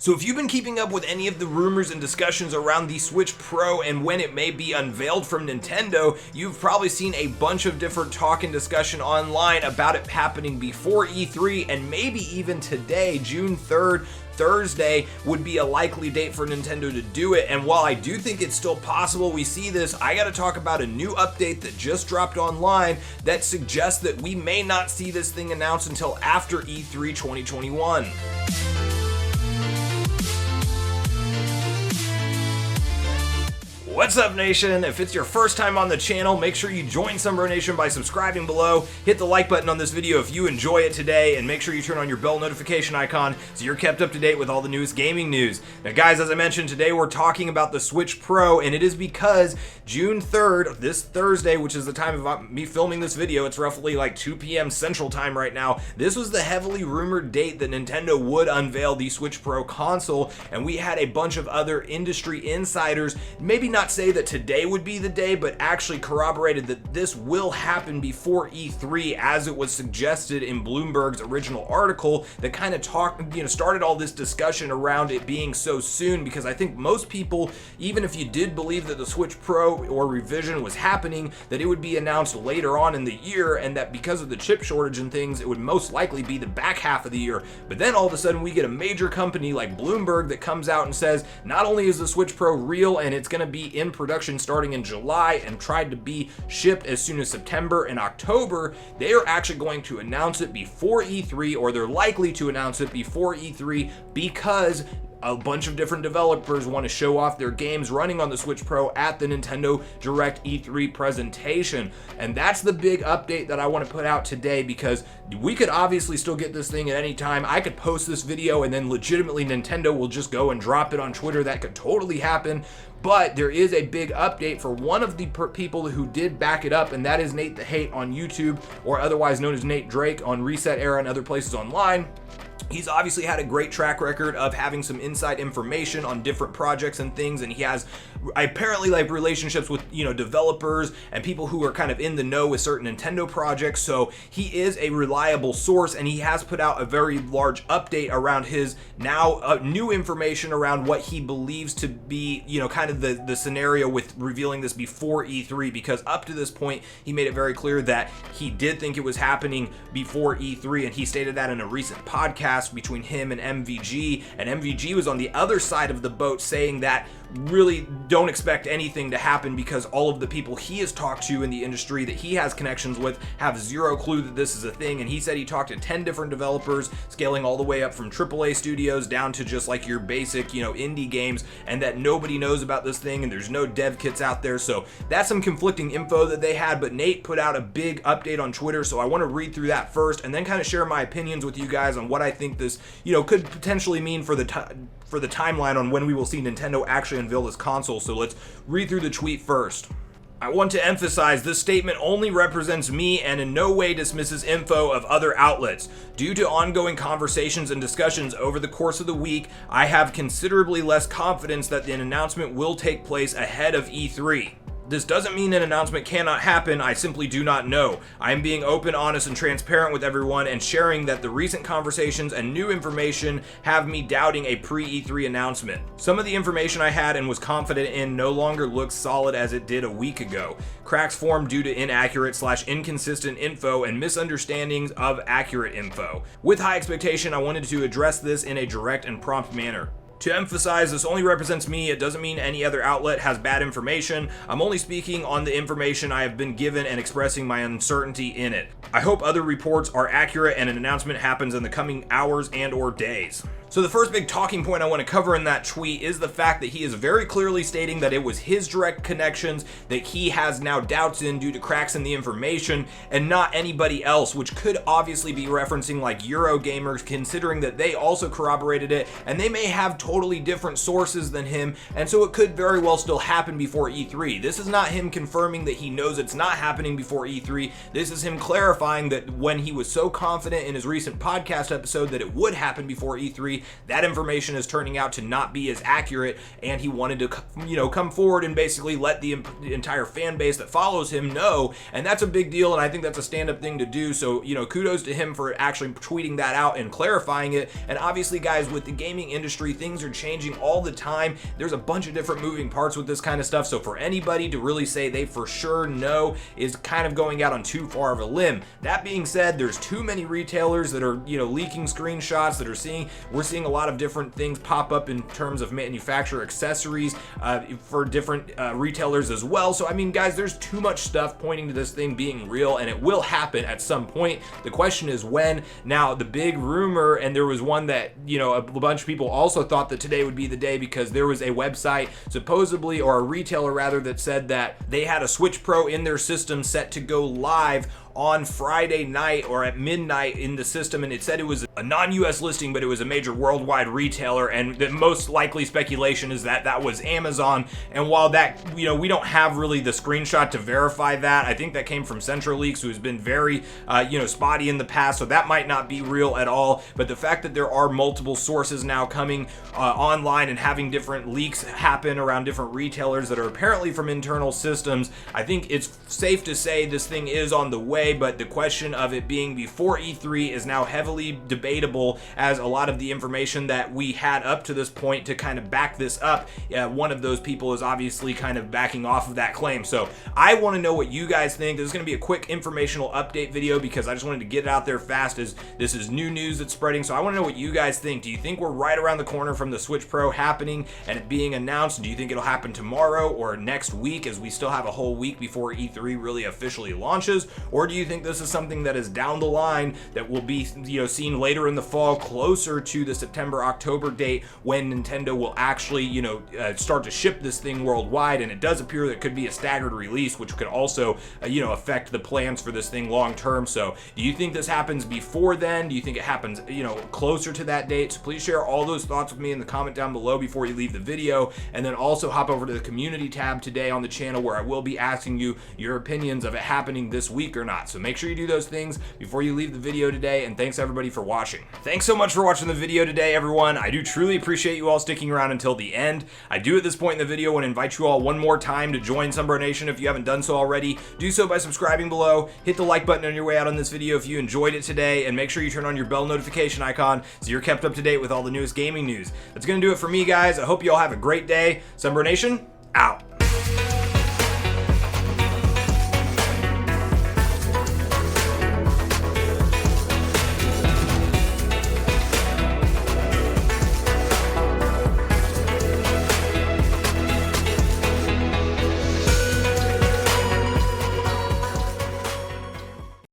So if you've been keeping up with any of the rumors and discussions around the Switch Pro and when it may be unveiled from Nintendo, you've probably seen a bunch of different talk and discussion online about it happening before E3, and maybe even today, June 3rd, Thursday, would be a likely date for Nintendo to do it. And while I do think it's still possible we see this, I gotta talk about a new update that just dropped online that suggests that we may not see this thing announced until after E3 2021. What's up, Nation? If it's your first time on the channel, make sure you join Sunbro Nation by subscribing below, hit the like button on this video if you enjoy it today, and make sure you turn on your bell notification icon so you're kept up to date with all the newest gaming news. Now guys, as I mentioned, today we're talking about the Switch Pro, and it is because June 3rd, this Thursday, which is the time of me filming this video, it's roughly like 2 p.m. Central Time right now, this was the heavily rumored date that Nintendo would unveil the Switch Pro console, and we had a bunch of other industry insiders, maybe not say that today would be the day, but actually corroborated that this will happen before E3, as it was suggested in Bloomberg's original article that kind of started all this discussion around it being so soon, because I think most people, even if you did believe that the Switch Pro or revision was happening, that it would be announced later on in the year, and that because of the chip shortage and things, it would most likely be the back half of the year. But then all of a sudden we get a major company like Bloomberg that comes out and says not only is the Switch Pro real and it's going to be in production starting in July and tried to be shipped as soon as September and October, they are actually going to announce it before E3, or they're likely to announce it before E3, because a bunch of different developers want to show off their games running on the Switch Pro at the Nintendo Direct E3 presentation. And that's the big update that I want to put out today, because we could obviously still get this thing at any time. I could post this video and then legitimately Nintendo will just go and drop it on Twitter. That could totally happen. But there is a big update for one of the people who did back it up, and that is Nate the Hate on YouTube, or otherwise known as Nate Drake on Reset Era and other places online. He's obviously had a great track record of having some inside information on different projects and things, and he has apparently like relationships with, developers and people who are kind of in the know with certain Nintendo projects. So he is a reliable source, and he has put out a very large update around his now new information around what he believes to be, kind of the scenario with revealing this before E3, because up to this point he made it very clear that he did think it was happening before E3, and he stated that in a recent podcast between him and MVG, and MVG was on the other side of the boat saying that really don't expect anything to happen because all of the people he has talked to in the industry that he has connections with have zero clue that this is a thing. And he said he talked to 10 different developers, scaling all the way up from AAA studios down to just like your basic, indie games, and that nobody knows about this thing and there's no dev kits out there. So that's some conflicting info that they had, but Nate put out a big update on Twitter, so I want to read through that first and then kind of share my opinions with you guys on what I think this, could potentially mean for the timeline on when we will see Nintendo actually unveil this console. So let's read through the tweet first. I want to emphasize this statement only represents me and in no way dismisses info of other outlets. Due to ongoing conversations and discussions over the course of the week, I have considerably less confidence that an announcement will take place ahead of E3. This doesn't mean an announcement cannot happen, I simply do not know. I am being open, honest, and transparent with everyone and sharing that the recent conversations and new information have me doubting a pre-E3 announcement. Some of the information I had and was confident in no longer looks solid as it did a week ago. Cracks form due to inaccurate/inconsistent info and misunderstandings of accurate info. With high expectation, I wanted to address this in a direct and prompt manner. To emphasize, this only represents me. It doesn't mean any other outlet has bad information. I'm only speaking on the information I have been given and expressing my uncertainty in it. I hope other reports are accurate and an announcement happens in the coming hours and/or days. So the first big talking point I want to cover in that tweet is the fact that he is very clearly stating that it was his direct connections that he has now doubts in due to cracks in the information, and not anybody else, which could obviously be referencing like Eurogamers, considering that they also corroborated it and they may have totally different sources than him, and so it could very well still happen before E3. This is not him confirming that he knows it's not happening before E3. This is him clarifying that when he was so confident in his recent podcast episode that it would happen before E3, industry, that information is turning out to not be as accurate, and he wanted to, come forward and basically let the entire fan base that follows him know, and that's a big deal, and I think that's a stand-up thing to do. So, kudos to him for actually tweeting that out and clarifying it. And obviously, guys, with the gaming industry, things are changing all the time. There's a bunch of different moving parts with this kind of stuff, so for anybody to really say they for sure know is kind of going out on too far of a limb. That being said, there's too many retailers that are, leaking screenshots that we're seeing a lot of different things pop up in terms of manufacturer accessories for different retailers as well. So, I mean, guys, there's too much stuff pointing to this thing being real, and it will happen at some point. The question is when. Now, the big rumor, and there was one that, a bunch of people also thought that today would be the day, because there was a website supposedly, or a retailer rather, that said that they had a Switch Pro in their system set to go live on Friday night or at midnight in the system, and it said it was a non-US listing, but it was a major worldwide retailer, and the most likely speculation is that that was Amazon. And while that, we don't have really the screenshot to verify that, I think that came from Central Leaks, who has been very, spotty in the past, so that might not be real at all. But the fact that there are multiple sources now coming online and having different leaks happen around different retailers that are apparently from internal systems, I think it's safe to say this thing is on the way. But the question of it being before E3 is now heavily debatable, as a lot of the information that we had up to this point to kind of back this up, one of those people is obviously kind of backing off of that claim. So I want to know what you guys think. This is going to be a quick informational update video, because I just wanted to get it out there fast, as this is new news that's spreading. So I want to know what you guys think. Do you think we're right around the corner from the Switch Pro happening and it being announced? Do you think it'll happen tomorrow or next week, as we still have a whole week before E3 really officially launches? Or do you think this is something that is down the line that will be, seen later in the fall, closer to the September-October date, when Nintendo will actually, start to ship this thing worldwide? And it does appear that it could be a staggered release, which could also, affect the plans for this thing long term. So do you think this happens before then? Do you think it happens, closer to that date? So please share all those thoughts with me in the comment down below before you leave the video. And then also hop over to the community tab today on the channel, where I will be asking you your opinions of it happening this week or not. So make sure you do those things before you leave the video today, and thanks everybody for watching. Thanks so much for watching the video today, everyone. I do truly appreciate you all sticking around until the end. I do at this point in the video want to invite you all one more time to join Sunbro Nation if you haven't done so already. Do so by subscribing below, hit the like button on your way out on this video if you enjoyed it today, and make sure you turn on your bell notification icon so you're kept up to date with all the newest gaming news. That's going to do it for me, guys. I hope you all have a great day. Sunbro Nation, out.